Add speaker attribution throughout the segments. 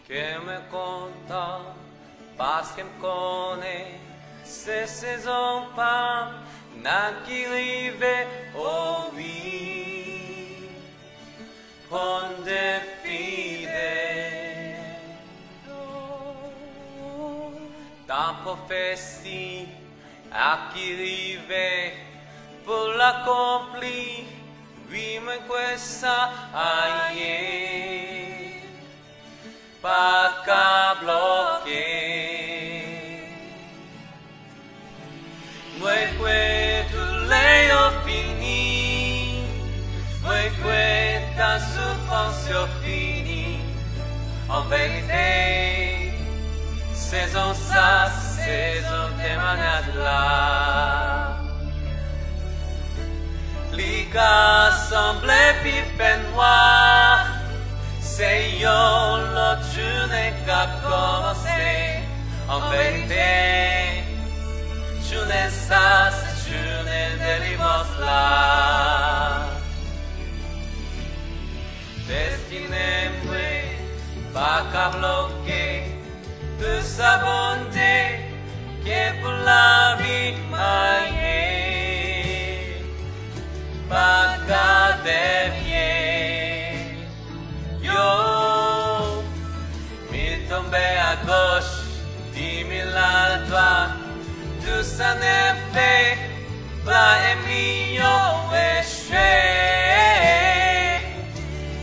Speaker 1: que me content parce qu'elle me connaît. C'est Sezon pas n'a qui rive au oui. On défide ta prophétie à qui rive pour l'accomplir. Oui, mais que ça aille pas qu'à bloquer. Moi, que tout les fini. Moi, que ta souffrance fini. En vérité, saison ça, saison témoignage là. Liga semblait pipe noir. C'est yon l'autre journée qu'a commencé. En vérité, journée ça, c'est journée de délivrance là. Destiné moi, pas qu'à bloquer de sa bonté qui est pour la vie aïe. Pas garder bien. Yo, mi tombé à gauche, 10 000 à droite, tout ça n'est fait, pas un million échoué.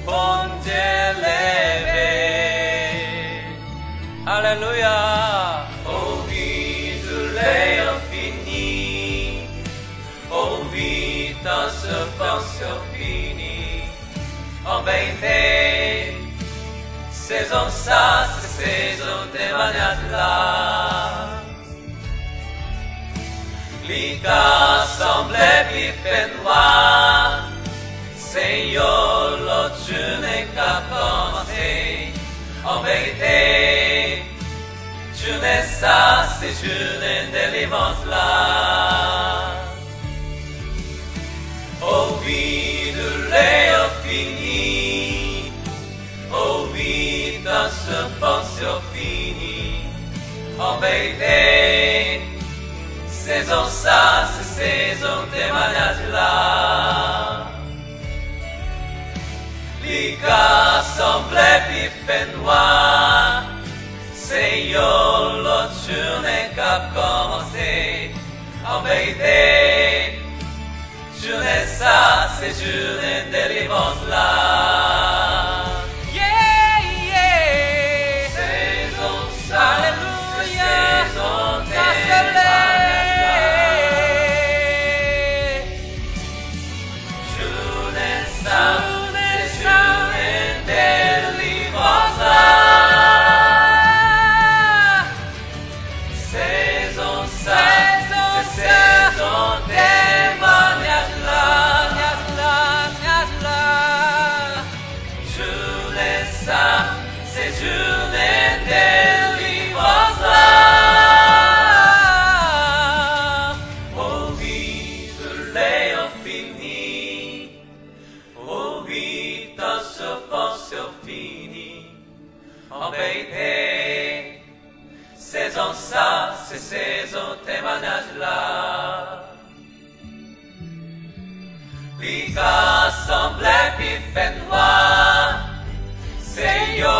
Speaker 1: Bon Dieu levé, alléluia. Oh oui, tout l'est fini, oh oui, dans ce pension fini, en vérité, saison ça, c'est saison témoignage là. Liga semblait vif noir, c'est yo l'autre journée qu'a commencé. En vérité, journée ça, c'est journée de délivrance là. Oh oui, le lait fini. Oh oui, dans ce pension fini. En vérité, saison ça, c'est saison témoignage là. Liga semblait vif noir. C'est yo l'autre journée qu'a commencé. En vérité, journée ça, c'est journée de délivrance là. Yeah, yeah. Saison ça, alléluia. Saison témoignage là. Journée ça, c'est journée de délivrance là. Saison ça, c'est saison témoignage. C'est journée de délivrance là. Oh oui, tout l'est fini. Oh oui, ta souffrance finie. En vérité, saison ça, c'est saison témoignage là. Liga semblait vif noir. C'est yo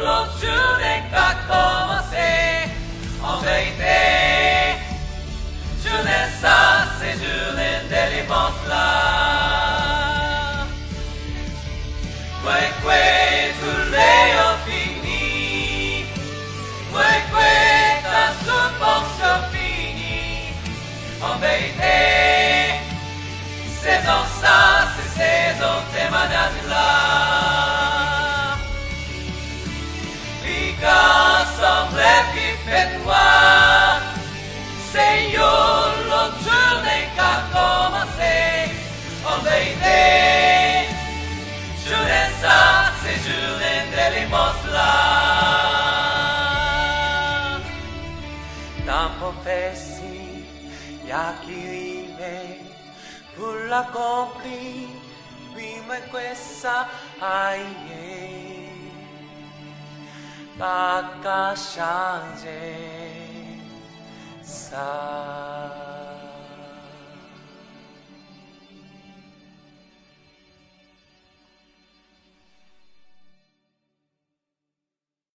Speaker 1: l'autre journée qu'a commencé. En vérité, journée ça, c'est journée de délivrance là. Ouais, tout l'est fini. Ouais, ta souffrance finie. En vérité, saison ça, c'est saison témoignage là. Liga semblait vif noir. C'est yo l'autre journée qu'a commencé. En vérité, journée ça, c'est journée de délivrance là. Ta prophétie, y'a qui rive pour l'accomplir. Oui, mais que ça aille. pas qu'à changer ça.